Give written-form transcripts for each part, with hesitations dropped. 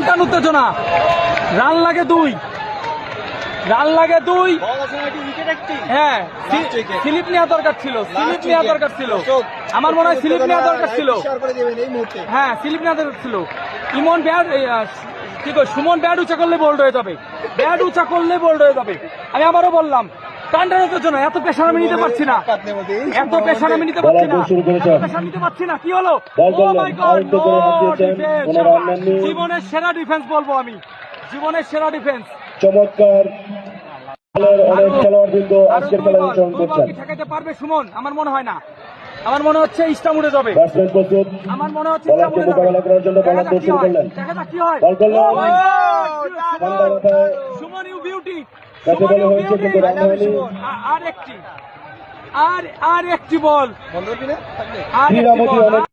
টান উত্তেজনা, রান লাগে 2, রান লাগে 2। হ্যাঁ, স্লিপ নেওয়া দরকার ছিল, স্লিপ নেওয়া দরকার ছিল। আমার মনে হয় স্লিপ নেওয়া দরকার ছিল। হ্যাঁ, স্লিপ নেওয়া দরকার ছিল। ইমন ব্যাট কি কই, সুমন ব্যাট উঁচা করলে বোল্ড হয়ে যাবে, ব্যাট উঁচা করলে বোল্ড হয়ে যাবে। আমি আবারও বললাম, টানটানোর জন্য এত পেশার আমি নিতে পারছি না, এত পেশার আমি নিতে পারছি না, পেশার নিতে পারছি না। কি হলো? ও মাই গড, জীবনের সেরা ডিফেন্স বলবো আমি, জীবনের সেরা ডিফেন্স। চমৎকার অনেক খেলোয়াড়বৃন্দ আজকের খেলায় অংশগ্রহণ করছেন। ঠেকাতে পারবে সুমন? আমার মনে হয় না, আমার মনে হচ্ছে ইস্টাম উড়ে যাবে, ব্যাটসম্যান প্রস্তুত, আমার মনে হচ্ছে বলারকে মোকাবেলা করার জন্য বলার দৌড় শুরু করলেন। কি হয়? বল করলেন, Oh my God! ঠান্ডা মাথায় সুমন ইউ বিউটি, কাছে বলে হয়েছে কিন্তু রান হয়নি। আর একটি বল, ক্রীড়ামোদী অনেক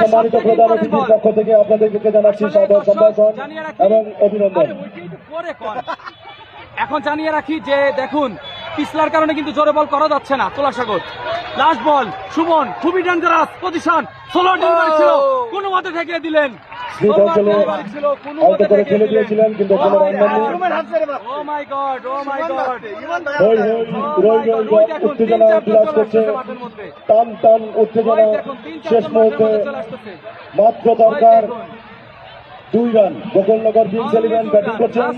সম্মানিত প্রধান অতিথির পক্ষ থেকে আপনাদেরকে জানাচ্ছি সাদর সম্ভাষণ এবং অভিনন্দন। এখন জানিয়ে রাখি যে দেখুন, পিছলার কারণে কিন্তু জোরে বল করা যাচ্ছে না। তোলাসাগর লাস্ট বল, সুমন খুবই ডেঞ্জারাস পজিশন, সোলো ডেলিভারি ছিল, কোনো মতে ঠেকিয়ে দিলেন। স্লিপ অঞ্চলে অল্প করে খেলে দিয়েছিলেন কিন্তু কোনো রান হয়নি। ও মাই গড, ও মাই গড, উত্তেজনা বিরাজ করছে, টান টান উত্তেজনা। শেষ মুহূর্তে মাত্র দরকার 2 রান। গোকুলনগর কিংস 11 ব্যাটিং করছেন।